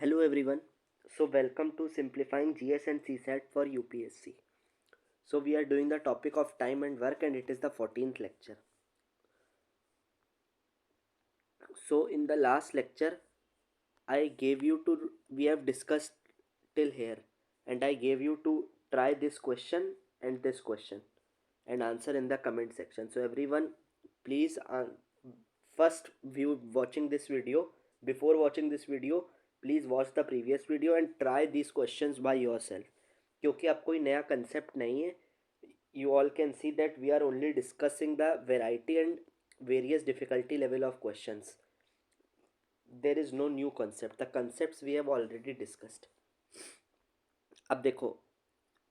Hello everyone. So welcome to Simplifying GS and CSAT for UPSC. So we are doing the topic of time and work and it is the 14th lecture. So in the last lecture I gave you to we have discussed till here and I gave you to try this question and this question and answer in the comment section. So everyone please first view watching this video. Before watching this video please watch the previous video and try these questions by yourself क्योंकि अब कोई नया concept नहीं है. You all can see that we are only discussing the variety and various difficulty level of questions. There is no new concept. The concepts we have already discussed. अब देखो,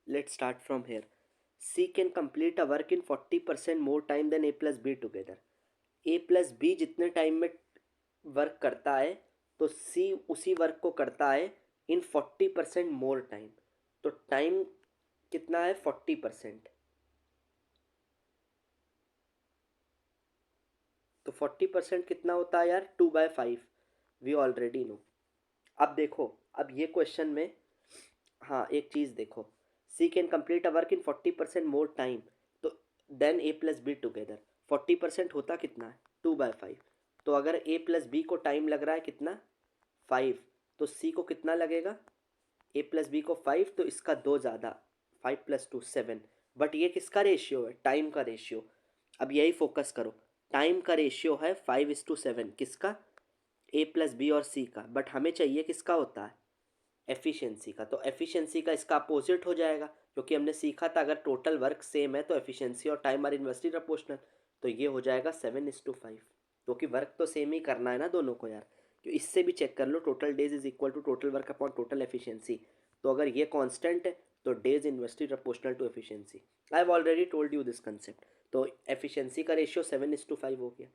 let's start from here. C can complete a work in 40% more time than A plus B together. A plus B जितने time में work करता है तो C उसी work को करता है इन 40% मोर टाइम. तो टाइम कितना है 40%. तो 40% कितना होता है यार 2/5. We already know. अब देखो, अब ये क्वेश्चन में हाँ एक चीज़ देखो, she can complete a work in 40% more time तो than A plus B together. 40% होता कितना है 2/5. तो अगर ए प्लस बी को टाइम लग रहा है कितना 5 तो सी को कितना लगेगा ए प्लस बी को 5 तो इसका 2 ज़्यादा 5 + 2 7. बट ये किसका रेशियो है टाइम का रेशियो. अब यही फोकस करो, टाइम का रेशियो है 5:7 किसका ए प्लस बी और सी का. बट हमें चाहिए किसका होता है एफिशिएंसी का. तो एफिशिएंसी का इसका अपोजिट हो जाएगा क्योंकि हमने सीखा था अगर टोटल वर्क सेम है तो एफिशिएंसी और टाइम आर इन्वर्सली प्रोपोर्शनल. तो ये हो जाएगा 7:5 क्योंकि वर्क तो सेम ही करना है ना दोनों को यार. क्यों इससे भी चेक कर लो total days is equal to total work upon total efficiency. तो अगर ये कांस्टेंट है तो days inversely proportional to efficiency. I have already told you this concept. तो एफिशिएंसी का रेशियो 7:5 हो गया.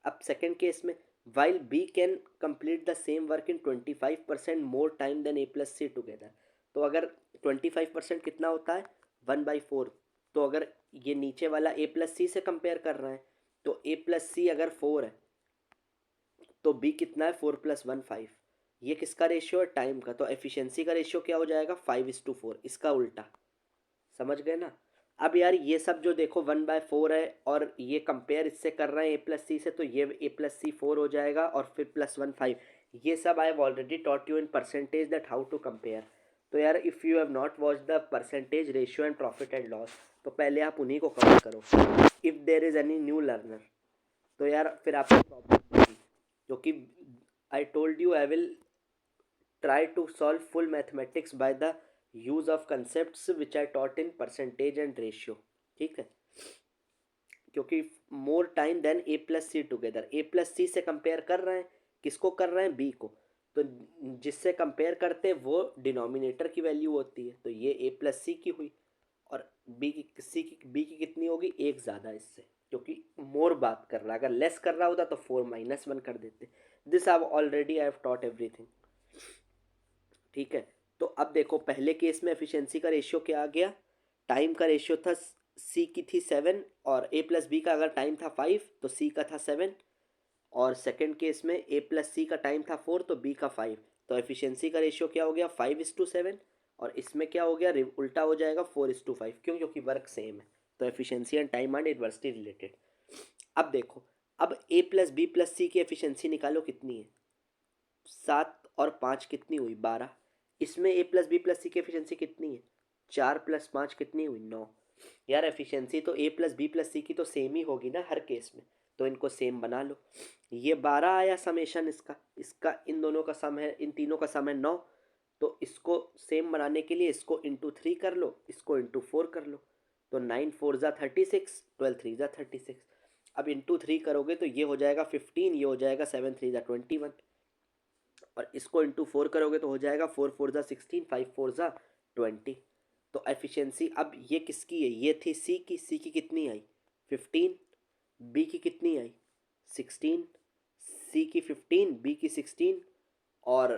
अब सेकेंड केस में while B can complete the same work in 25% more time than A plus C together. तो अगर 25% कितना होता है 1/4. तो अगर ये नीचे वाला A plus C से कंपेयर कर रहे हैं तो A plus C अगर 4 है तो B कितना है 4 + 1 5. ये किसका रेशियो है टाइम का. तो एफिशिएंसी का रेशियो क्या हो जाएगा 5:4. इसका उल्टा. समझ गए ना. अब यार ये सब जो देखो 1/4 है और ये कंपेयर इससे कर रहे हैं ए प्लस सी से तो ये ए प्लस सी 4 हो जाएगा और फिर +1 5. ये सब I have already taught you in percentage that how to compare. तो यार if you have not watch the percentage ratio and profit and loss तो पहले आप उन्हीं को कवर करो. If there is any new learner तो यार फिर आपको प्रॉब्लम होगी क्योंकि I told you I will try to solve full mathematics by the use of concepts which I taught in percentage and ratio. ठीक है क्योंकि more time then A plus C together. A plus सी से compare कर रहे हैं किसको कर रहे हैं बी को. तो जिससे कंपेयर करते हैं वो डिनोमिनेटर की वैल्यू होती है. तो ये ए प्लस सी की हुई और बी की सी की बी की कितनी होगी एक ज़्यादा इससे क्योंकि मोर बात कर रहा है. अगर लेस कर रहा होता तो 4 - 1 कर देते. This I already I have taught everything. ठीक है. तो अब देखो पहले केस में एफिशिएंसी का रेशियो क्या आ गया टाइम का रेशियो था सी की थी 7 और ए प्लस बी का अगर टाइम था 5 तो सी का था 7. और सेकंड केस में ए प्लस सी का टाइम था 4 तो बी का 5. तो एफिशिएंसी का रेशियो क्या हो गया 5:7 और इसमें क्या हो गया उल्टा हो जाएगा 4:5. क्यों क्योंकि वर्क सेम है. तो efficiency and time are inversely related. अब देखो अब A plus B plus C की एफिशिएंसी निकालो कितनी है 7 और 5 कितनी हुई 12. इसमें ए प्लस बी प्लस सी की एफिशिएंसी कितनी है 4 + 5 कितनी हुई 9. यार एफिशिएंसी तो A plus B plus C की तो सेम ही होगी ना हर केस में. तो इनको सेम बना लो. ये 12 आया समेशन इसका इसका इन दोनों का सम है इन तीनों का सम है 9. तो इसको सेम बनाने के लिए इसको इंटू 3 कर लो इसको इंटू 4 कर लो. तो 9 4 ज़ा 36 12 3 ज़ा 36. अब इंटू 3 करोगे तो ये हो जाएगा 15 ये हो जाएगा 7 3 ज़ा 21 और इसको इंटू 4 करोगे तो हो जाएगा 4 4 ज़ा 16 5 4 ज़ा 20. तो एफिशिएंसी अब ये किसकी है ये थी सी की कितनी आई 15 बी की कितनी आई 16 सी की 15 बी की 16 और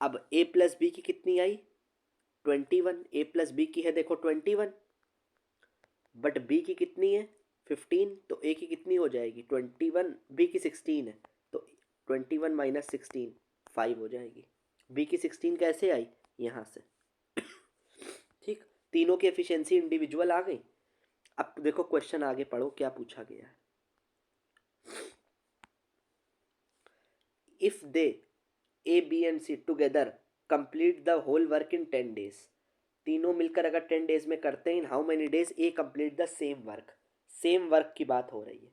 अब ए प्लस बी की कितनी आई 21. ए प्लस बी की है देखो 21 बट बी की कितनी है 15 तो ए की कितनी हो जाएगी 21 बी की 16 है तो 21 - 16 5 हो जाएगी. बी की 16 कैसे आई, यहाँ से। ठीक, तीनों की एफिशिएंसी इंडिविजुअल आ गई। अब देखो क्वेश्चन आगे पढ़ो क्या पूछा गया है। If they A B and C together complete the whole work in 10 days, तीनों मिलकर अगर 10 days में करते हैं, इन how many days A complete the same work, same work की बात हो रही है।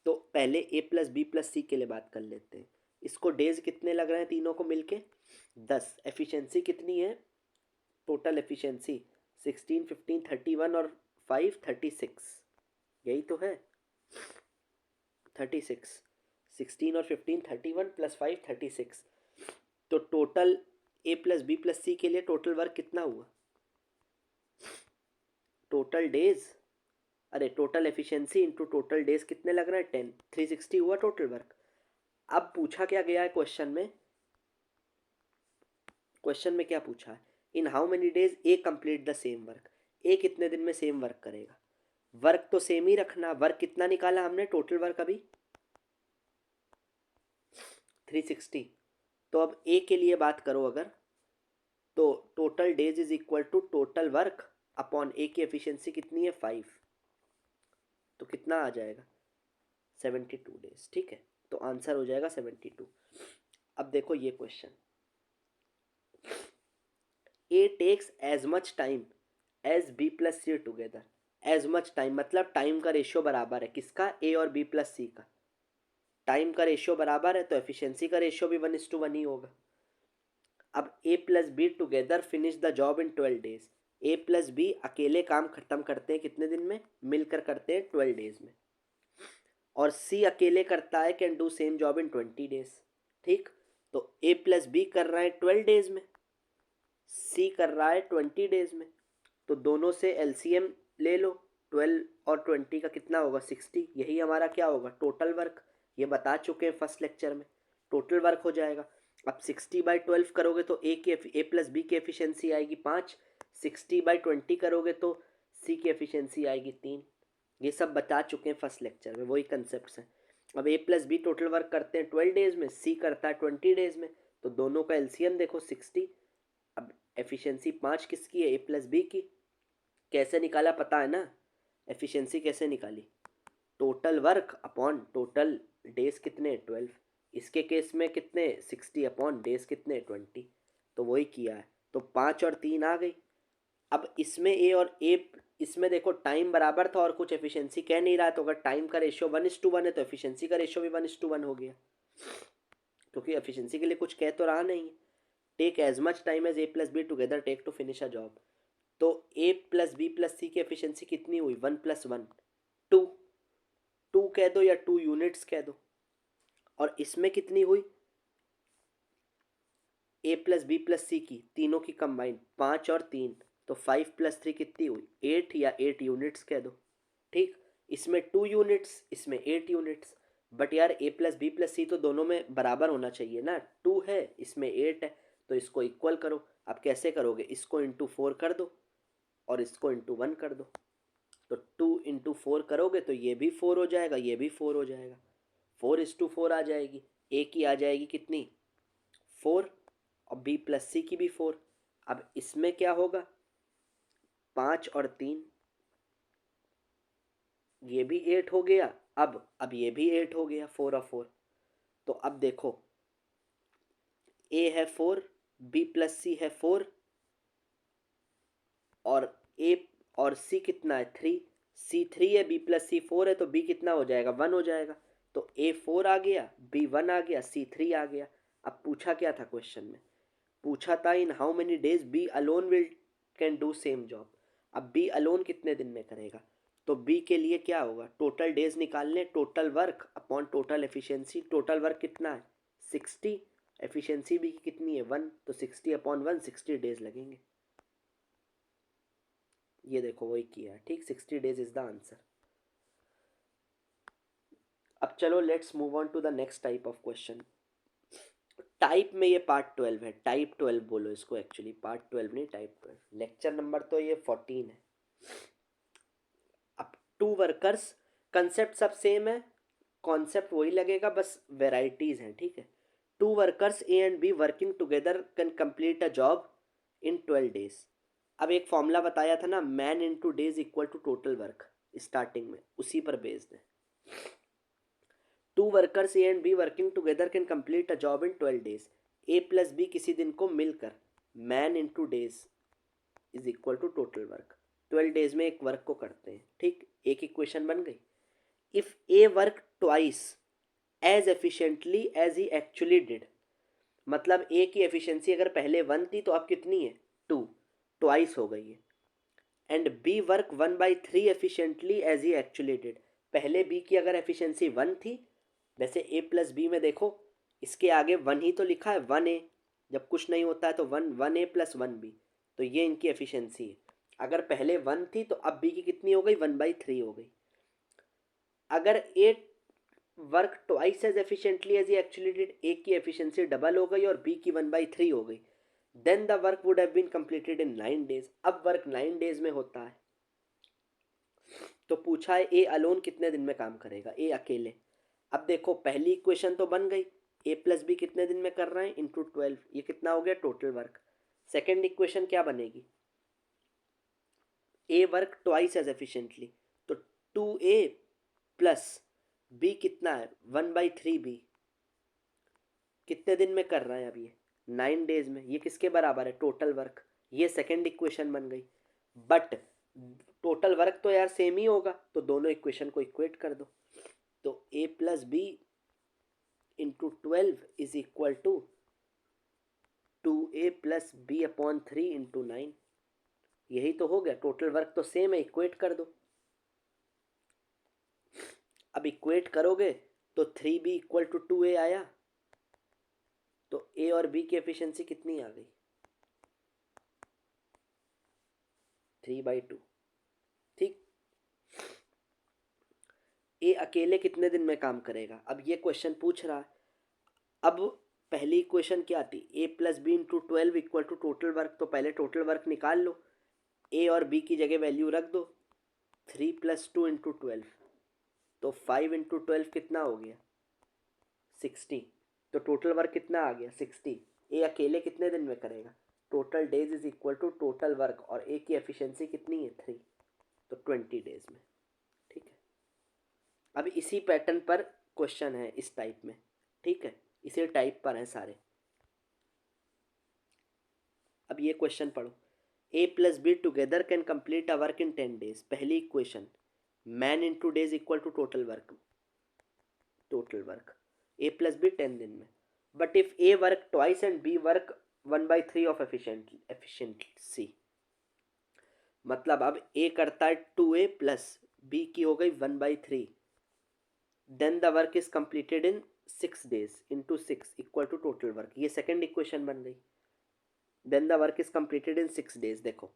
तो पहले ए प्लस बी प्लस सी के लिए बात कर लेते हैं। इसको डेज कितने लग रहे हैं तीनों को मिलके, 10। एफिशिएंसी कितनी है, टोटल एफिशिएंसी 16, 15, 31 और 5 36, यही तो है 36। 16 और 15 31 प्लस 5 36। तो total A plus B plus सी के लिए टोटल वर्क कितना हुआ, टोटल डेज, अरे total efficiency into total days कितने लग रहा है 10, 360 हुआ टोटल वर्क। अब पूछा क्या गया है क्वेश्चन में, क्वेश्चन में क्या पूछा है, in how many days A complete the same work, A कितने दिन में सेम वर्क करेगा। वर्क तो सेम ही रखना, वर्क कितना निकाला हमने टोटल वर्क अभी 360। तो अब ए के लिए बात करो अगर, तो total days is equal to total work upon A की एफिशिएंसी कितनी है 5, तो कितना आ जाएगा 72 डेज। ठीक है, तो आंसर हो जाएगा 72। अब देखो ये question, A takes as much time as B plus C together. As much time मतलब टाइम का रेशियो बराबर है किसका, ए और बी प्लस सी का। टाइम का रेशियो बराबर है तो एफिशिएंसी का रेशियो भी 1:1 ही होगा। अब A plus B together finish the job in 12 days। A plus B अकेले काम खत्म करते हैं कितने दिन में, मिलकर करते हैं 12 days में। और सी अकेले करता है can do same job in 20 days। ठीक, तो ए प्लस बी कर रहा है 12 days में, सी कर रहा है 20 days में। तो दोनों से एलसीएम ले लो, 12 और 20 का कितना होगा 60, यही हमारा क्या होगा टोटल वर्क। ये बता चुके हैं फर्स्ट लेक्चर में, टोटल वर्क हो जाएगा। अब 60/12 करोगे तो ए प्लस बी की एफिशिएंसी आएगी 5, 60/20 करोगे तो सी की एफिशिएंसी आएगी 3। ये सब बता चुके हैं फर्स्ट लेक्चर में, वही कंसेप्ट हैं। अब A plus B total work करते हैं 12 days में, सी करता है 20 days में, तो दोनों का एलसीएम देखो 60। अब एफिशिएंसी 5 किसकी है, ए प्लस बी की। कैसे निकाला पता है ना, एफिशिएंसी कैसे निकाली, total work upon total days कितने 12, इसके केस में कितने 60 अपॉन डेज कितने 20, तो वही किया है। तो 5 और 3 आ गई। अब इसमें ए और ए, इसमें देखो टाइम बराबर था और कुछ एफिशिएंसी कह नहीं रहा, तो अगर टाइम का रेशियो 1:1 है तो एफिशिएंसी का रेशियो भी 1:1 हो गया, क्योंकि एफिशिएंसी के लिए कुछ कह तो रहा नहीं। Take as much time as A plus B together take to finish a job. तो A plus B plus C की एफिशिएंसी कितनी हुई 1+1, 2, 2 कह दो या 2 यूनिट्स कह दो। और इसमें कितनी हुई ए प्लस बी प्लस सी की, तीनों की कंबाइन 5 और 3, तो 5+3 कितनी हुई 8 या 8 यूनिट्स कह दो। ठीक, इसमें 2 यूनिट्स, इसमें 8 यूनिट्स। बट यार ए प्लस बी प्लस सी तो दोनों में बराबर होना चाहिए ना, 2 है इसमें 8 है, तो इसको इक्वल करो। अब कैसे करोगे, इसको इंटू 4 कर दो और इसको इंटू 1 कर दो। तो 2 इंटू 4 करोगे तो ये भी 4 हो जाएगा, ये भी 4 हो जाएगा, 4:4 आ जाएगी। ए की आ जाएगी कितनी 4 और बी प्लस सी की भी 4। अब इसमें क्या होगा 5 और 3, ये भी 8 हो गया। अब ये भी 8 हो गया, 4 और 4। तो अब देखो ए है 4, बी प्लस सी है 4, और ए और सी कितना है 3, सी 3 है, बी प्लस सी 4 है, तो बी कितना हो जाएगा 1 हो जाएगा। तो ए 4 आ गया, बी 1 आ गया, सी 3 आ गया। अब पूछा क्या था क्वेश्चन में, पूछा था in how many days B alone will can do same job. अब बी अलोन कितने दिन में करेगा, तो बी के लिए क्या होगा टोटल डेज निकालने, total work upon total efficiency. Total work कितना है 60, एफिशिएंसी भी कितनी है 1, तो 60/1 60 डेज लगेंगे। ये देखो वही किया है, ठीक 60 डेज इज द आंसर। अब चलो let's move on to the next type of question. Type में ये पार्ट 12 है, टाइप 12 बोलो इसको, एक्चुअली पार्ट 12 नहीं टाइप 12, लेक्चर नंबर तो ये 14 है। अब 2 वर्कर्स, कंसेप्ट सब सेम है, कॉन्सेप्ट वही लगेगा, बस वेराइटीज़ हैं। ठीक है, 2 two workers A and B working together can complete a job in 12 days. अब एक फॉर्मूला बताया था ना, man into days equal to total work, starting में उसी पर बेस्ड है। Two workers A and B working together can complete a job in 12 days. A plus B किसी दिन को मिलकर man into days is equal to total work, 12 days में एक वर्क को करते हैं। ठीक, एक इक्वेशन बन गई। If A work twice as efficiently as he actually did, मतलब ए की एफिशिएंसी अगर पहले 1 थी तो अब कितनी है 2, ट्वाइस हो गई है। And B work 1/3 efficiently as he actually did, पहले बी की अगर एफिशिएंसी 1 थी, वैसे ए प्लस बी में देखो इसके आगे 1 ही तो लिखा है, 1 ए, जब कुछ नहीं होता है तो 1 ए प्लस 1 बी, तो ये इनकी एफिशिएंसी है। अगर पहले 1 थी तो अब बी की कितनी हो गई 1/3 हो गई। अगर A work twice as efficiently as he actually did, A की एफिशिएंसी डबल हो गई और बी की 1/3 हो गई, then the work would have been completed in 9 days. अब वर्क 9 डेज में होता है। तो पूछा है ए अलोन कितने दिन में काम करेगा, ए अकेले। अब देखो पहली इक्वेशन तो बन गई, ए प्लस बी कितने दिन में कर रहे हैं इंटू 12, ये कितना हो गया टोटल वर्क। सेकेंड इक्वेशन क्या बनेगी, ए वर्क ट्वाइस एज एफिशिएंटली, तो 2a प्लस बी कितना है 1/3 बी, कितने दिन में कर रहा है अब ये 9 डेज में, ये किसके बराबर है टोटल वर्क, ये सेकेंड इक्वेशन बन गई। बट टोटल वर्क तो यार सेम ही होगा, तो दोनों इक्वेशन को इक्वेट कर दो, तो A plus B into 12 is equal to 2a plus B upon 3 into 9, यही तो हो गया, टोटल वर्क तो सेम है, इक्वेट कर दो। अब इक्वेट करोगे तो 3b इक्वल टू 2a आया, तो ए और बी की एफिशिएंसी कितनी आ गई 3/2। ठीक, ए अकेले कितने दिन में काम करेगा, अब ये क्वेश्चन पूछ रहा है। अब पहली इक्वेशन क्या थी, A plus B into 12 equal to total work, तो पहले टोटल वर्क निकाल लो, ए और बी की जगह वैल्यू रख दो, 3 + 2 इंटू 12, तो 5 इंटू 12 कितना हो गया 60, तो टोटल वर्क कितना आ गया 60। ए अकेले कितने दिन में करेगा, total days is equal to total work, और ए की एफिशिएंसी कितनी है 3, तो 20 डेज में। ठीक है, अब इसी पैटर्न पर क्वेश्चन है इस टाइप में। ठीक है, इसी टाइप पर हैं सारे। अब ये क्वेश्चन पढ़ो, A plus B together can complete a work in 10 days. पहली equation man into days equal to total work, total work A plus B 10 दिन में। But if A work twice and B work 1/3 of efficiency, मतलब अब ए करता है 2a plus B की हो गई 1/3, then the work is completed in 6 days into 6 equal to total work, ये सेकेंड इक्वेशन बन गई। Then the work is completed in 6 days. देखो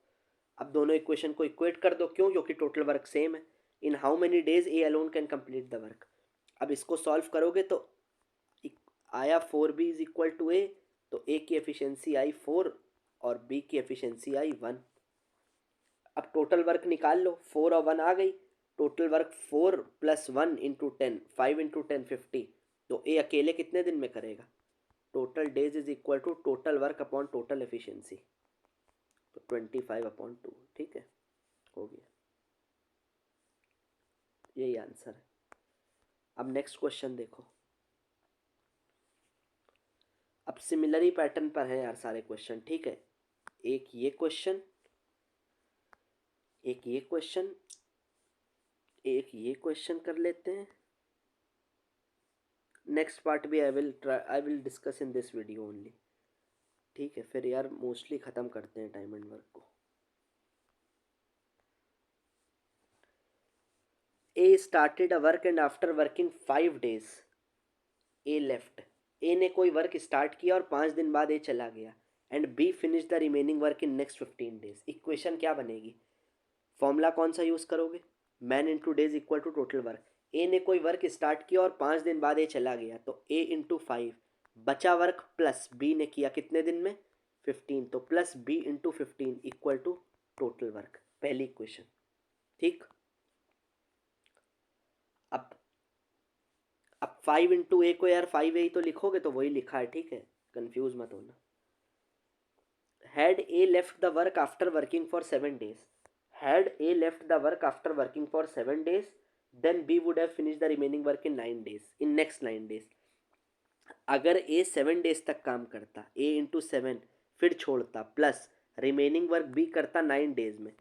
अब दोनों इक्वेशन को इक्वेट कर दो, क्यों, क्योंकि टोटल वर्क सेम है। In how many days A alone can complete the work. अब इसको सॉल्व करोगे तो आया 4b इज इक्वल टू ए, तो ए की एफिशिएंसी आई 4 और बी की एफिशिएंसी आई 1। अब टोटल वर्क निकाल लो, 4 और 1 आ गई, टोटल वर्क 4 + 1 इंटू 10, 5 इंटू 10 50, तो ए अकेले कितने दिन में करेगा, total days is equal to total work upon total efficiency, तो 25/2। ठीक है, हो गया, यही आंसर है। अब नेक्स्ट क्वेश्चन देखो, अब सिमिलर ही पैटर्न पर है यार सारे क्वेश्चन। ठीक है, एक ये क्वेश्चन, एक ये क्वेश्चन, एक ये क्वेश्चन कर लेते हैं। नेक्स्ट पार्ट भी I will discuss in this video only. ठीक है, फिर यार मोस्टली ख़त्म करते हैं टाइम एंड वर्क को। A started a work and after working 5 days A left. A ने कोई वर्क स्टार्ट किया और 5 दिन बाद ए चला गया, and B finish the remaining work in next 15 days. Equation क्या बनेगी, फॉर्मूला कौन सा यूज़ करोगे, man into days equal to total work. A ने कोई वर्क स्टार्ट किया और 5 दिन बाद ए चला गया, तो ए इंटू 5, बचा वर्क प्लस बी ने किया कितने दिन में 15, तो plus B into 15 equal to total work, पहली इक्वेशन। ठीक, अब अब 5 × a को यार 5a ही तो लिखोगे, तो वही लिखा है, ठीक है, कंफ्यूज मत होना। Had A left the work after working for 7 days, had A left the work after working for 7 days, then B would have finish the remaining work in 9 days, in next 9 days। अगर ए 7 days तक काम करता, ए into 7, फिर छोड़ता, plus remaining work B करता 9 days में,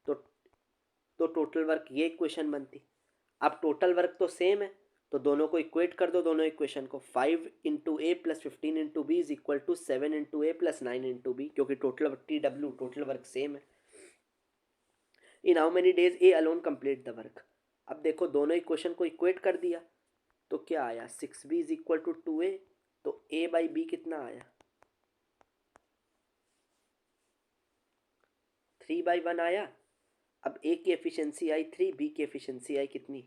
तो total work, ये इक्वेशन बनती। अब टोटल वर्क तो सेम है, तो दोनों को इक्वेट कर दो, दोनों इक्वेशन को। 5 × a + 15 × b is equal to 7 × a + 9 × b, क्योंकि total TW total work same है। In how many days A alone complete the work. अब देखो दोनों इक्वेशन को इक्वेट कर दिया, तो क्या आया, 6b is equal to 2a, तो a/b कितना आया, 3/1 आया। अब ए की एफिशिएंसी आई 3, बी की एफिशिएंसी आई कितनी,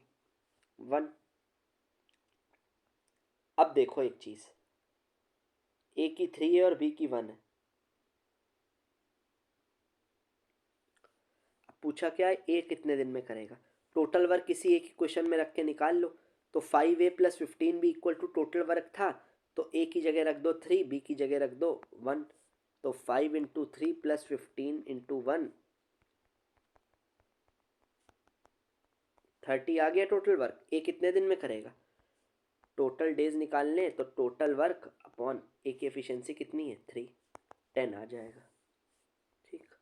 1। अब देखो एक चीज़, ए की 3 है और बी की 1 है। अब पूछा क्या है, ए कितने दिन में करेगा। टोटल वर्क किसी एक इक्वेशन में रख के निकाल लो। तो 5a + 15b equal to total work था, तो ए की जगह रख दो 3, बी की जगह रख दो 1। तो 5 × 3 + 15 × 1, 30 आ गया टोटल वर्क। ए कितने दिन में करेगा, टोटल डेज निकालने, तो टोटल वर्क अपॉन ए की एफिशिएंसी कितनी है 3, 10 आ जाएगा, ठीक।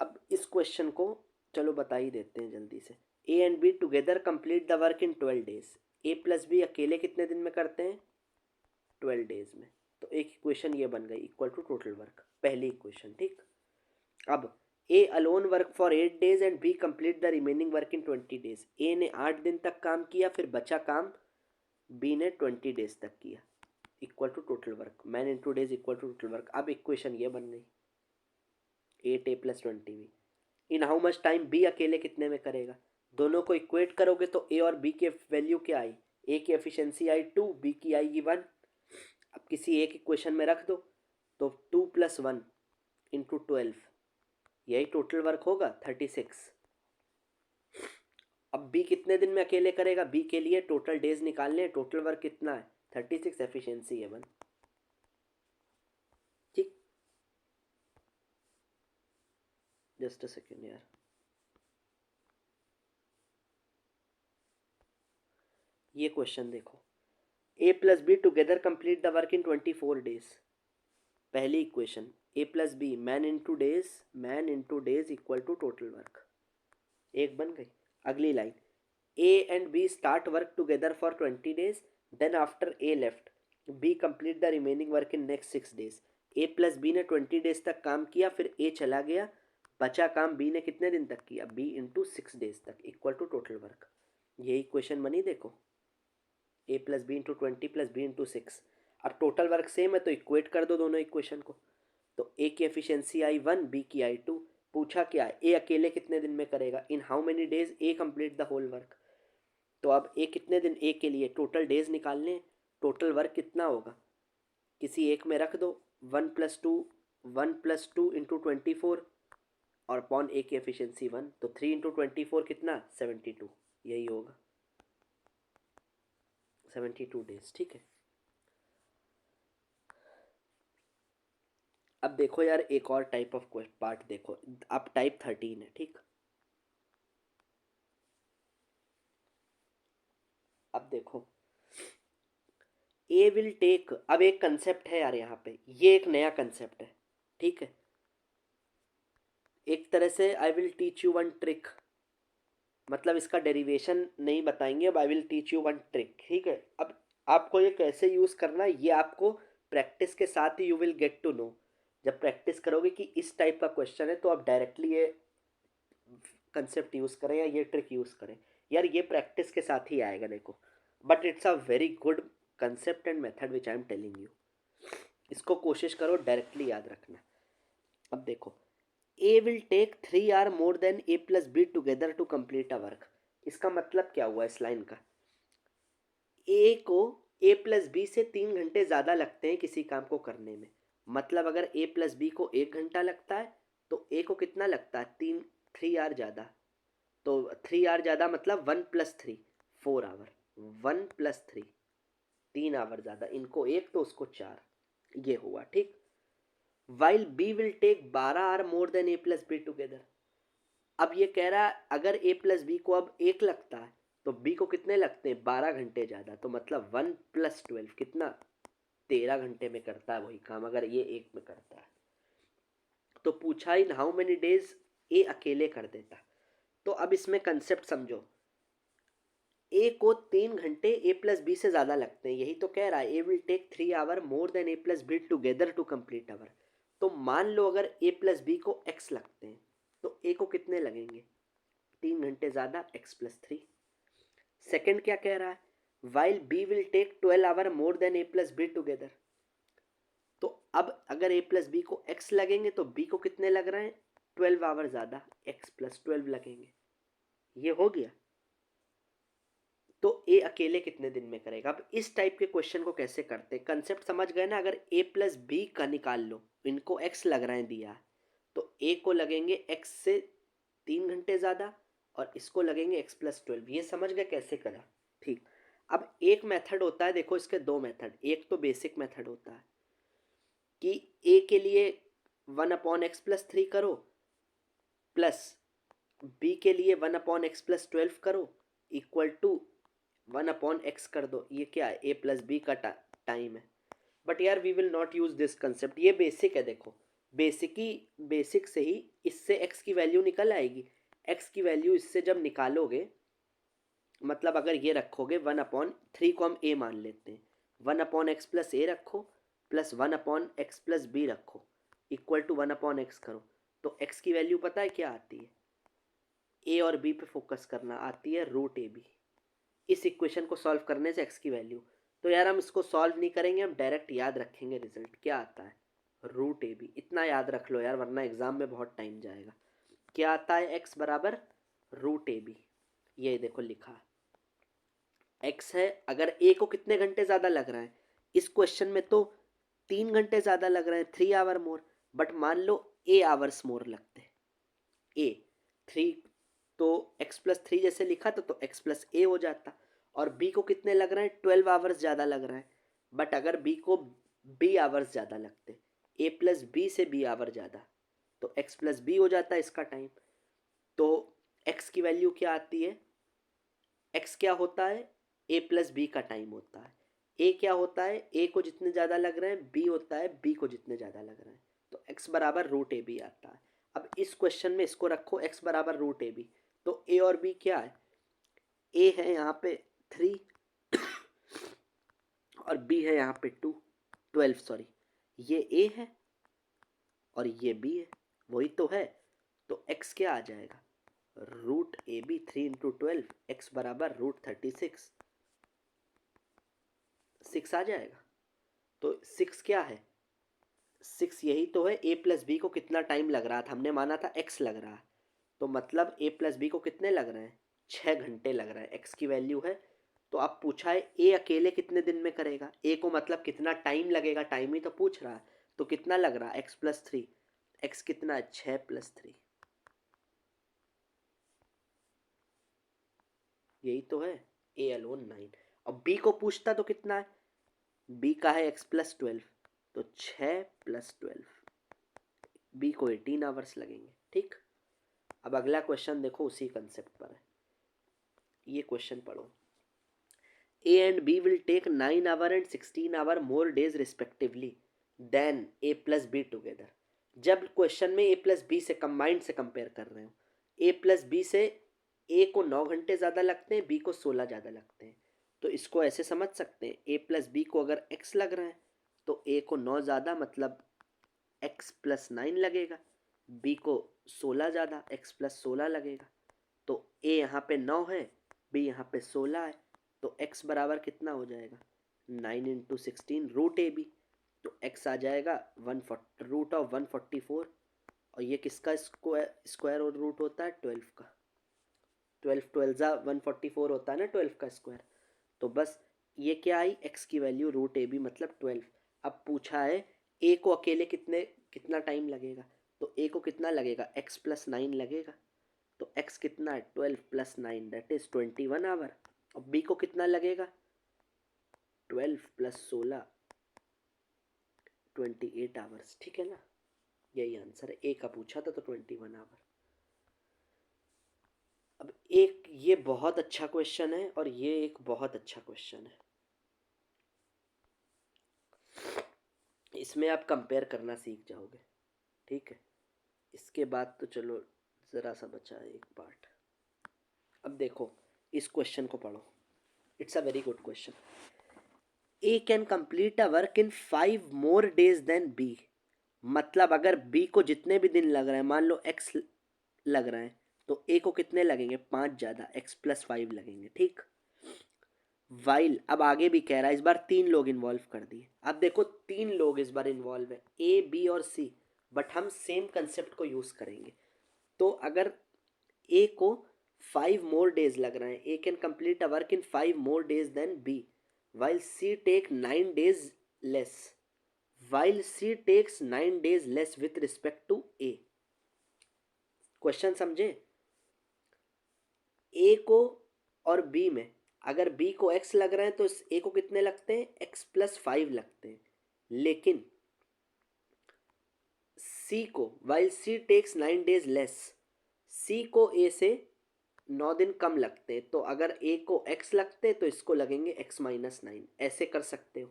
अब इस क्वेश्चन को चलो बता ही देते हैं जल्दी से। A and B together complete the work in 12 days, A plus B अकेले कितने दिन में करते हैं, 12 days में। तो एक इक्वेशन ये बन गई, इक्वल टू टोटल वर्क, पहली इक्वेशन, ठीक। अब A alone work for 8 days and B complete the remaining work in 20 days। A ने 8 दिन तक काम किया, फिर बचा काम बी ने 20 days तक किया, equal to total work, man into days equal to total work. अब इक्वेशन ये बन गई 8a + 20b। In how much time B अकेले कितने में करेगा। दोनों को इक्वेट करोगे तो ए और बी के वैल्यू क्या आई, ए की एफिशिएंसी आई 2, बी की आएगी 1। अब किसी एक इक्वेशन में रख दो, तो 2 + 1 × 12, यही टोटल वर्क होगा 36। अब बी कितने दिन में अकेले करेगा, बी के लिए टोटल डेज निकालने, टोटल वर्क कितना है 36, एफिशिएंसी है 1, ठीक। जस्ट अ सेकेंड यार, ये क्वेश्चन देखो, A + B together complete the work in 24 days। पहली equation A + B man into days equal to total work, एक बन गई। अगली line, A and B start work together for 20 days, then after A left B complete the remaining work in next 6 days। A + B ने 20 days तक काम किया, फिर ए चला गया, बचा काम बी ने कितने दिन तक किया, बी इंटू 6 days तक, इक्वल टू टोटल वर्क। ये इक्वेशन बनी देखो, A + B into 20 + B into 6। अब टोटल वर्क सेम है, तो इक्वेट कर दो दोनों इक्वेशन को। तो ए की एफिशिएंसी आई 1, बी की आई 2। पूछा क्या है, ए अकेले कितने दिन में करेगा, in how many days A complete the whole work. तो अब ए कितने दिन, ए के लिए टोटल डेज निकालने, टोटल वर्क कितना होगा, किसी एक में रख दो, 1 + 2 इंटू 24 और अपॉन ए की एफिशिएंसी 1, तो 3 × 24 कितना 72, यही होगा 72 डेज, ठीक है। अब देखो यार एक और टाइप ऑफ पार्ट देखो, अब टाइप 13 है, ठीक। अब देखो ए विल टेक, अब एक कंसेप्ट है यार यहाँ पे, ये एक नया कंसेप्ट है, ठीक है। एक तरह से I will teach you one trick, मतलब इसका डेरिवेशन नहीं बताएंगे, अब I will teach you one trick, ठीक है। अब आपको ये कैसे यूज़ करना है, ये आपको प्रैक्टिस के साथ ही you will get to know. जब प्रैक्टिस करोगे कि इस टाइप का क्वेश्चन है, तो आप डायरेक्टली ये कंसेप्ट यूज़ करें या ये ट्रिक यूज़ करें, यार ये प्रैक्टिस के साथ ही आएगा देखो। But it's a very good concept and method which I am telling you, इसको कोशिश करो डायरेक्टली याद रखना। अब देखो, A will take 3 hours more than A + B together to complete a work. इसका मतलब क्या हुआ इस लाइन का, ए को ए + बी से 3 घंटे ज़्यादा लगते हैं किसी काम को करने में। मतलब अगर ए + बी को 1 घंटा लगता है, तो ए को कितना लगता है, 3 hours ज़्यादा, तो 3 आवर ज़्यादा मतलब 1 + 3 4 आवर, 1 + 3 3 आवर ज़्यादा, इनको एक तो उसको 4, ये हुआ ठीक। While B will take 12 hour more than A plus B together. अब ये कह रहा है अगर ए प्लस बी को अब एक लगता है तो बी को कितने लगते हैं, 12 घंटे ज़्यादा, तो मतलब 1 + 12 कितना, 13 घंटे में करता है वही काम अगर ये एक में करता है। तो पूछा इन हाउ मेनी डेज ए अकेले कर देता। तो अब इसमें कंसेप्ट समझो, ए को 3 घंटे ए प्लस बी से ज़्यादा लगते हैं, यही तो कह रहा है A will take 3 hour more than A plus B together to complete hour. तो मान लो अगर ए प्लस बी को एक्स लगते हैं तो ए को कितने लगेंगे, 3 घंटे ज़्यादा x + 3। सेकेंड क्या कह रहा है, while B will take 12 hour more than A plus B together. तो अब अगर ए प्लस बी को x लगेंगे तो बी को कितने लग रहे हैं, 12 आवर ज़्यादा, x + 12 लगेंगे, ये हो गया। तो ए अकेले कितने दिन में करेगा। अब इस टाइप के क्वेश्चन को कैसे करते हैं, कंसेप्ट समझ गए ना। अगर ए प्लस बी का निकाल लो, इनको एक्स लग रहा है दिया, तो ए को लगेंगे एक्स से 3 घंटे ज़्यादा और इसको लगेंगे x + 12, ये समझ गए कैसे करा, ठीक। अब एक मेथड होता है, देखो इसके दो मेथड, एक तो बेसिक मेथड होता है कि ए के लिए 1/x + 3 करो प्लस बी के लिए 1/x + 12 करो इक्वल टू 1/x कर दो, ये क्या है, ए प्लस बी का टाइम है। बट यार we will not use this concept, ये बेसिक है। देखो बेसिक से ही इससे एक्स की वैल्यू निकल आएगी। एक्स की वैल्यू इससे जब निकालोगे, मतलब अगर ये रखोगे 1/3 को हम ए मान लेते हैं, 1/x + a रखो प्लस 1/x + b रखो इक्वल टू 1/x करो, तो एक्स की वैल्यू पता है क्या आती है, ए और बी पे फोकस करना, आती है √ab। इस इक्वेशन को सॉल्व करने से एक्स की वैल्यू, तो यार हम इसको सॉल्व नहीं करेंगे, हम डायरेक्ट याद रखेंगे रिजल्ट क्या आता है, √ab। इतना याद रख लो यार वरना एग्जाम में बहुत टाइम जाएगा। क्या आता है, x बराबर √ab, ये देखो लिखा है x है। अगर a को कितने घंटे ज़्यादा लग रहा है, इस क्वेश्चन में तो 3 घंटे ज़्यादा लग रहे हैं, 3 आवर मोर। बट मान लो a आवर्स मोर लगते, a 3, तो x + 3 जैसे लिखा तो x + a हो जाता। और b को कितने लग रहे हैं, 12 आवर्स ज़्यादा लग रहा है। बट अगर b को b आवर्स ज़्यादा लगते, a प्लस बी से b आवर ज़्यादा, तो x + b हो जाता है इसका टाइम। तो x की वैल्यू क्या आती है, x क्या होता है, a प्लस बी का टाइम होता है। a क्या होता है, a को जितने ज़्यादा लग रहे हैं, b होता है b को जितने ज़्यादा लग रहे हैं, तो x बराबर √ab आता है। अब इस क्वेश्चन में इसको रखो x बराबर √ab, तो a और b क्या है, a है यहाँ पे 3 और b है यहाँ पे 12 सॉरी, ये a है और ये b है, वही तो है। तो x क्या आ जाएगा, √ab 3 × 12, x बराबर √36, 6 आ जाएगा। तो 6 क्या है, 6 यही तो है, a प्लस बी को कितना टाइम लग रहा था, हमने माना था x लग रहा है, तो मतलब a प्लस बी को कितने लग रहे हैं, 6 घंटे लग रहा है, x की वैल्यू है। तो अब पूछा है a अकेले कितने दिन में करेगा, a को मतलब कितना टाइम लगेगा, टाइम ही तो पूछ रहा है। तो कितना लग रहा है, x + 3, x कितना है, 6 + 3, यही तो है, a अलोन 9। अब b को पूछता तो कितना है, b का है x + 12, तो 6 + 12, b को 18 आवर्स लगेंगे, ठीक। अब अगला क्वेश्चन देखो, उसी कंसेप्ट पर है, ये क्वेश्चन पढ़ो। A and B will take 9 hour and 16 hour more days respectively than A plus B together। जब क्वेश्चन में A plus B से कंबाइंड से कंपेयर कर रहे हो, A plus B से A को 9 घंटे ज़्यादा लगते हैं, B को 16 ज़्यादा लगते हैं, तो इसको ऐसे समझ सकते हैं, A plus B को अगर X लग रहा है तो A को 9 ज़्यादा मतलब X + 9 लगेगा, B को 16 ज़्यादा X + 16 लगेगा। तो A यहाँ पे 9 है, B यहाँ पे 16 है, तो x बराबर कितना हो जाएगा, 9 × 16 √ab, तो x आ जाएगा 1/144। और ये किसका स्क्वायर और रूट होता है, 12 का, 12 12 144 होता है ना 12 का स्क्वायर। तो बस ये क्या आई, x की वैल्यू √ab मतलब 12। अब पूछा है a को अकेले कितना टाइम लगेगा, तो a को कितना लगेगा, x + 9 लगेगा, तो x कितना है 12 प्लस 9 दैट इज 21 आवर। और b को कितना लगेगा 12 प्लस 16 28 आवर्स, ठीक है ना। यही आंसर है, ए का पूछा था तो 21 आवर। अब एक ये बहुत अच्छा क्वेश्चन है और ये एक बहुत अच्छा क्वेश्चन है, इसमें आप कंपेयर करना सीख जाओगे, ठीक है। इसके बाद तो चलो ज़रा सा बचा है एक पार्ट। अब देखो इस क्वेश्चन को पढ़ो, it's a very good question. A can complete a work in 5 more days than B. मतलब अगर बी को जितने भी दिन लग रहे हैं, मान लो एक्स लग रहा है, तो ए को कितने लगेंगे 5 ज़्यादा, एक्स प्लस 5 लगेंगे, ठीक। वाइल अब आगे भी कह रहा है, इस बार 3 लोग इन्वॉल्व कर दिए। अब देखो 3 लोग इस बार इन्वॉल्व है, ए बी और सी, बट हम सेम कंसेप्ट को यूज़ करेंगे। तो अगर ए को 5 मोर डेज लग रहा है, A can complete a work in 5 more days than B while C take 9 days less, while C takes 9 days less with respect to A. Question समझे। ए को और बी में अगर बी को एक्स लग रहा है तो ए को कितने लगते हैं एक्स प्लस 5 लगते हैं, लेकिन सी को while C takes 9 days less, सी को ए से 9 दिन कम लगते हैं, तो अगर ए को एक्स लगते हैं तो इसको लगेंगे एक्स माइनस 9, ऐसे कर सकते हो।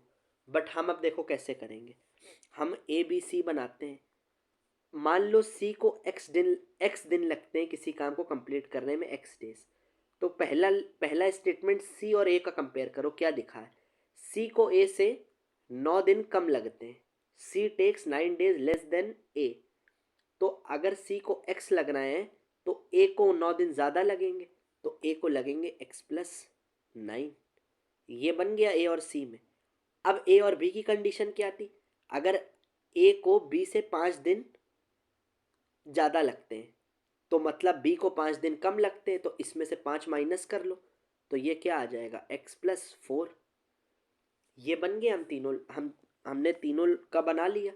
बट हम अब देखो कैसे करेंगे, हम ए बी सी बनाते हैं। मान लो सी को एक्स दिन लगते हैं किसी काम को कंप्लीट करने में, एक्स डेज। तो पहला स्टेटमेंट सी और ए का कंपेयर करो, क्या दिखा है, सी को ए से 9 दिन कम लगते हैं, सी टेक्स 9 डेज लेस देन ए। तो अगर सी को एक्स लग रहा है तो ए को 9 दिन ज़्यादा लगेंगे, तो ए को लगेंगे एक्स प्लस 9। ये बन गया ए और सी में। अब ए और बी की कंडीशन क्या थी, अगर ए को बी से 5 दिन ज़्यादा लगते हैं तो मतलब बी को 5 दिन कम लगते हैं, तो इसमें से 5 माइनस कर लो, तो ये क्या आ जाएगा एक्स प्लस 4। ये बन गया, हमने तीनों का बना लिया।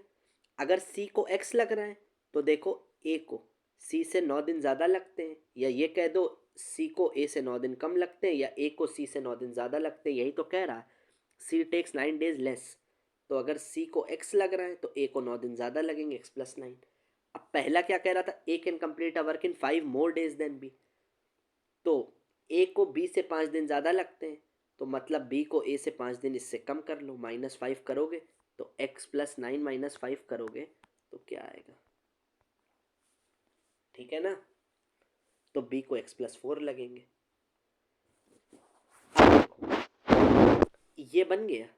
अगर सी को एक्स लग रहा है तो देखो ए को सी से 9 दिन ज़्यादा लगते हैं, या ये कह दो सी को ए से 9 दिन कम लगते हैं, या ए को सी से 9 दिन ज़्यादा लगते हैं, यही तो कह रहा है। सी टेक्स 9 डेज लेस, तो अगर सी को एक्स लग रहा है तो ए को 9 दिन ज़्यादा लगेंगे, एक्स प्लस 9। अब पहला क्या कह रहा था, A can complete a work in 5 more days than B, तो ए को बी से 5 दिन ज़्यादा लगते हैं, तो मतलब बी को ए से 5 दिन इससे कम कर लो, -5 करोगे तो एक्स प्लस 9 -5 करोगे तो क्या आएगा, ठीक है ना। तो बी को एक्स प्लस 4 लगेंगे। ये बन गया।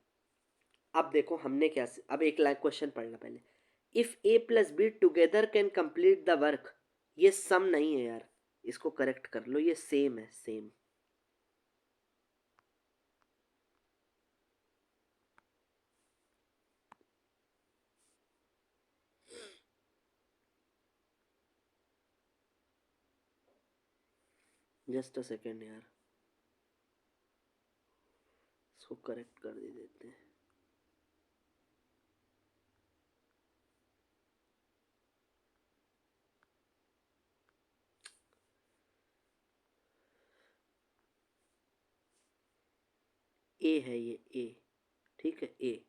अब देखो हमने क्या, अब एक लाइक क्वेश्चन पढ़ना पहले। If A plus B together can complete the work, ये सम नहीं है यार, इसको करेक्ट कर लो, ये सेम है, सेम। जस्ट अ सेकेंड यार, इसको करेक्ट कर दे देते हैं। ए है ये, ए, ठीक है, ए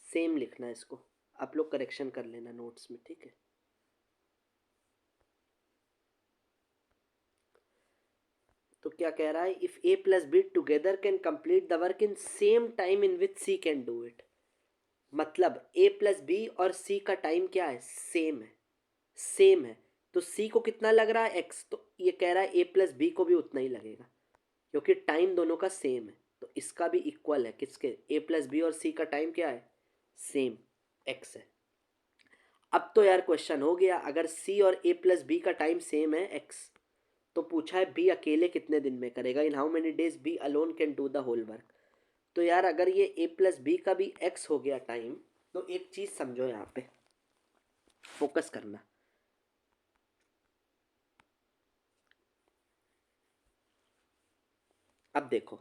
सेम लिखना है इसको, आप लोग करेक्शन कर लेना नोट्स में, ठीक है। तो क्या कह रहा है, if A plus B together can complete the work in same time in which C can do it. मतलब ए प्लस बी और सी का टाइम क्या है, सेम है, सेम है। तो सी को कितना लग रहा है एक्स, तो ये कह रहा है ए प्लस बी को भी उतना ही लगेगा, क्योंकि टाइम दोनों का सेम है, तो इसका भी इक्वल है, किसके, ए प्लस बी और सी का टाइम क्या है, सेम, एक्स है। अब तो यार क्वेश्चन हो गया, अगर सी और ए प्लस बी का टाइम सेम है एक्स, तो पूछा है बी अकेले कितने दिन में करेगा, in how many days B alone can do the whole work. तो यार अगर ये ए प्लस बी का भी एक्स हो गया टाइम, तो एक चीज़ समझो, यहाँ पे फोकस करना। अब देखो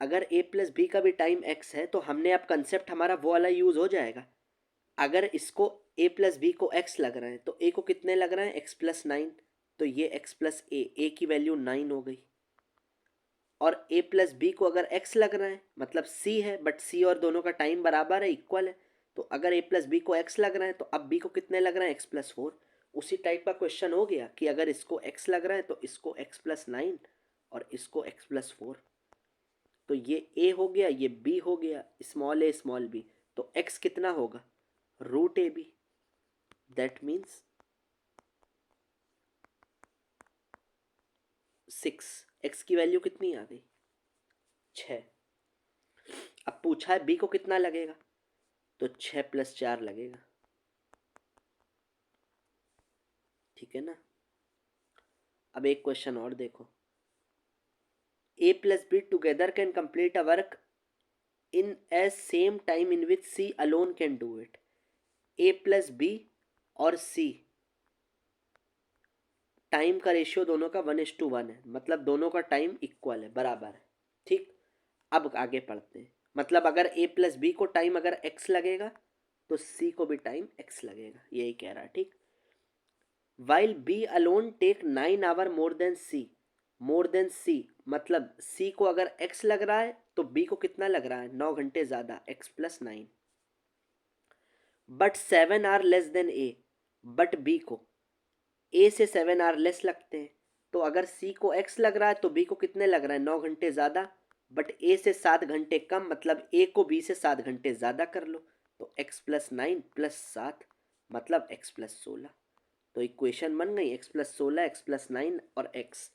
अगर ए प्लस बी का भी टाइम एक्स है, तो हमने अब कंसेप्ट हमारा वो वाला यूज़ हो जाएगा। अगर इसको ए प्लस बी को एक्स लग रहा है तो ए को कितने लग रहा है एक्स प्लस 9, तो ये x प्लस ए की वैल्यू 9 हो गई। और a प्लस बी को अगर x लग रहा है मतलब c है, बट c और दोनों का टाइम बराबर है, इक्वल है, तो अगर a प्लस बी को x लग रहा है तो अब b को कितने लग रहा है, x प्लस 4। उसी टाइप का क्वेश्चन हो गया कि अगर इसको x लग रहा है तो इसको x प्लस 9 और इसको x प्लस 4। तो ये a हो गया, ये b हो गया, स्मॉल a स्मॉल b। तो x कितना होगा, root A B. That means 6। x की वैल्यू कितनी आ गई, 6। अब पूछा है b को कितना लगेगा, तो 6 प्लस 4 लगेगा। ठीक है ना। अब एक क्वेश्चन और देखो, a plus B together can complete a work in a same time in which c alone can do it. a plus B और c टाइम का रेशियो दोनों का 1:1 है, मतलब दोनों का टाइम इक्वल है, बराबर है। ठीक। अब आगे पढ़ते हैं, मतलब अगर a प्लस बी को टाइम अगर x लगेगा तो c को भी टाइम x लगेगा, यही कह रहा है। ठीक। While B alone take 9 hour more than C, मतलब c को अगर x लग रहा है तो b को कितना लग रहा है, 9 घंटे ज़्यादा, x प्लस 9। But 7 are less than a, but b को a से 7 आर लेस लगते हैं। तो अगर c को x लग रहा है तो b को कितने लग रहा है, 9 घंटे ज़्यादा, बट a से 7 घंटे कम, मतलब a को b से 7 घंटे ज़्यादा कर लो। तो x प्लस 9 प्लस 7 मतलब x प्लस 16। तो इक्वेशन बन गई x प्लस 16, x प्लस 9 और x।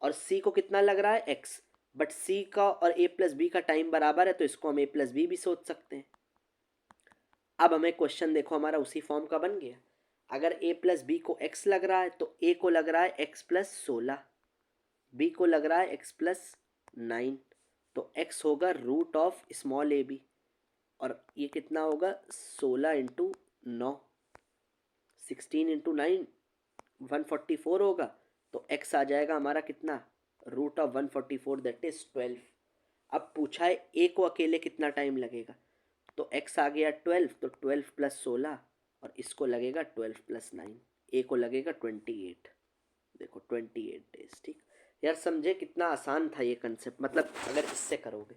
और c को कितना लग रहा है, x, बट c का और a प्लस बी का टाइम बराबर है, तो इसको हम a प्लस बी भी सोच सकते हैं। अब हमें क्वेश्चन देखो हमारा उसी फॉर्म का बन गया। अगर a प्लस बी को x लग रहा है तो a को लग रहा है x प्लस 16, b को लग रहा है x प्लस 9, तो x होगा root of small A B. और ये कितना होगा, 16 × 9, 16 × 9 144 होगा। तो x आ जाएगा हमारा कितना, रूट ऑफ 144, दैट इज 12। अब पूछा है a को अकेले कितना टाइम लगेगा, तो x आ गया 12, तो 12 प्लस 16 और इसको लगेगा 12 प्लस 9, a को लगेगा 28। देखो 28 डेज। ठीक। यार समझे कितना आसान था ये कंसेप्ट, मतलब अगर इससे करोगे,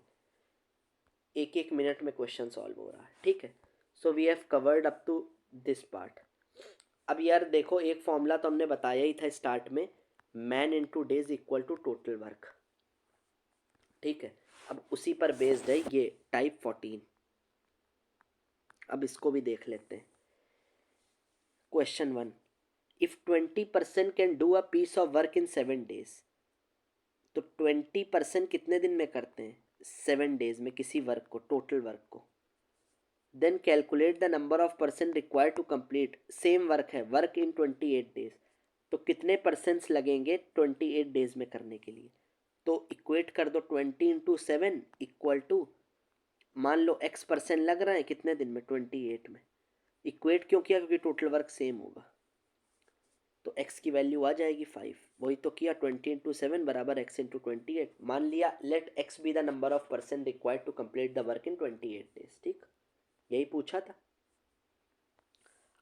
एक एक मिनट में क्वेश्चन सॉल्व हो रहा है। ठीक है। So we have covered up to this part. अब यार देखो, एक फॉर्मूला तो हमने बताया ही था स्टार्ट में, man into days equal to total work. ठीक है। अब उसी पर बेस्ड है ये टाइप 14। अब इसको भी देख लेते हैं। Question 1, if 20% can do a piece of work in 7 days, तो 20% कितने दिन में करते हैं, 7 डेज में किसी वर्क को, टोटल वर्क को। Then calculate the number of percent required to complete, same work है, वर्क इन 28 डेज, तो कितने परसेंट्स लगेंगे 28 डेज में करने के लिए। तो इक्वेट कर दो, 20 × 7 इक्वल टू, मान लो x परसेंट लग रहा है कितने दिन में, 28 में। इक्वेट क्यों किया, क्योंकि टोटल वर्क सेम होगा, तो x की वैल्यू आ जाएगी 5। वही तो किया, 20 × 7 बराबर x × 28। मान लिया let x be the number of percent required to complete the work in 28 days. ठीक, यही पूछा था।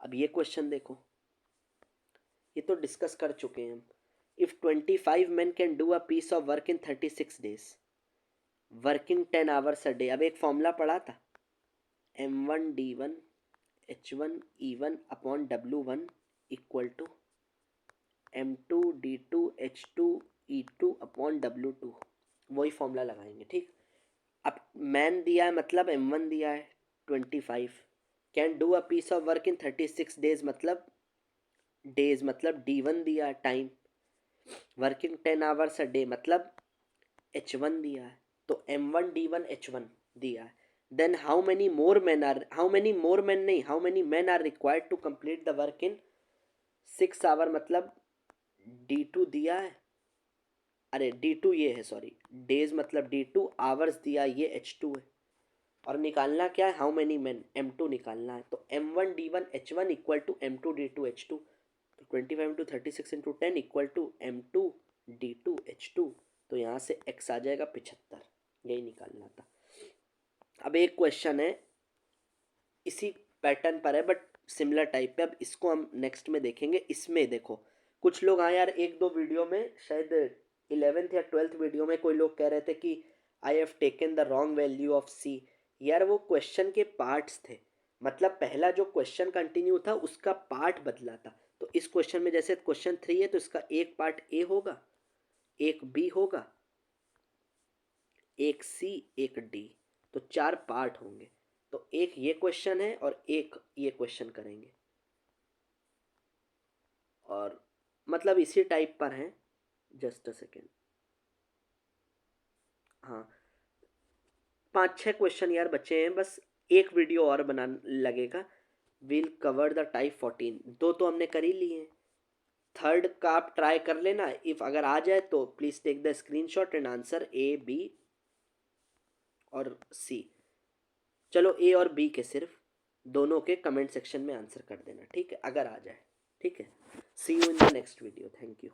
अब ये क्वेश्चन देखो, ये तो डिस्कस कर चुके हैं हम। If 25 men can do a piece of work in 36 days, working 10 hours a day. अब एक फॉर्मूला पढ़ा था, M1D1 H1E1 upon W1 equal to M2D2 H2E2 upon W2। वही फॉर्मूला लगाएंगे। ठीक। अब मैन दिया है मतलब M1 दिया है 25, can do a piece of work in 36 days मतलब डेज, मतलब D1 दिया है time, working 10 hours a day मतलब H1 दिया है, तो M1D1 H1 दिया है। Then how many more man are, how many more man नहीं, how many man are required to complete the work in 6 hour मतलब D2 दिया है, अरे D2 ये है, सॉरी, डेज मतलब D2, आवर्स दिया ये H2 है। और निकालना क्या है, हाउ मेनी मैन, M2 निकालना है। तो M1D1 H1 equal to M2D2 H2, तो 25 × 36 × 10 इक्वल टू M2D2 H2। तो यहाँ से x आ जाएगा 75, यही निकालना था। अब एक क्वेश्चन है इसी पैटर्न पर है बट सिमिलर टाइप पे, अब इसको हम नेक्स्ट में देखेंगे। इसमें देखो कुछ लोग, हाँ यार, एक दो वीडियो में शायद 11th या 12th वीडियो में कोई लोग कह रहे थे कि I have taken the wrong value of C. यार वो क्वेश्चन के पार्ट्स थे, मतलब पहला जो क्वेश्चन कंटिन्यू था उसका पार्ट बदला था। तो इस क्वेश्चन में जैसे क्वेश्चन 3 है तो इसका एक पार्ट ए होगा, एक बी होगा, एक सी, एक डी, तो 4 पार्ट होंगे। तो एक ये क्वेश्चन है और एक ये क्वेश्चन करेंगे, और मतलब इसी टाइप पर हैं। जस्ट अ सेकेंड, हाँ 5-6 क्वेश्चन यार बचे हैं, बस एक वीडियो और बना लगेगा। विल कवर द टाइप 14, दो तो हमने कर ही लिए हैं। थर्ड का आप ट्राई कर लेना, इफ अगर आ जाए तो please take the screenshot and answer A B और सी। चलो ए और बी के सिर्फ दोनों के कमेंट सेक्शन में आंसर कर देना, ठीक है, अगर आ जाए। ठीक है, see you in the next video, thank you.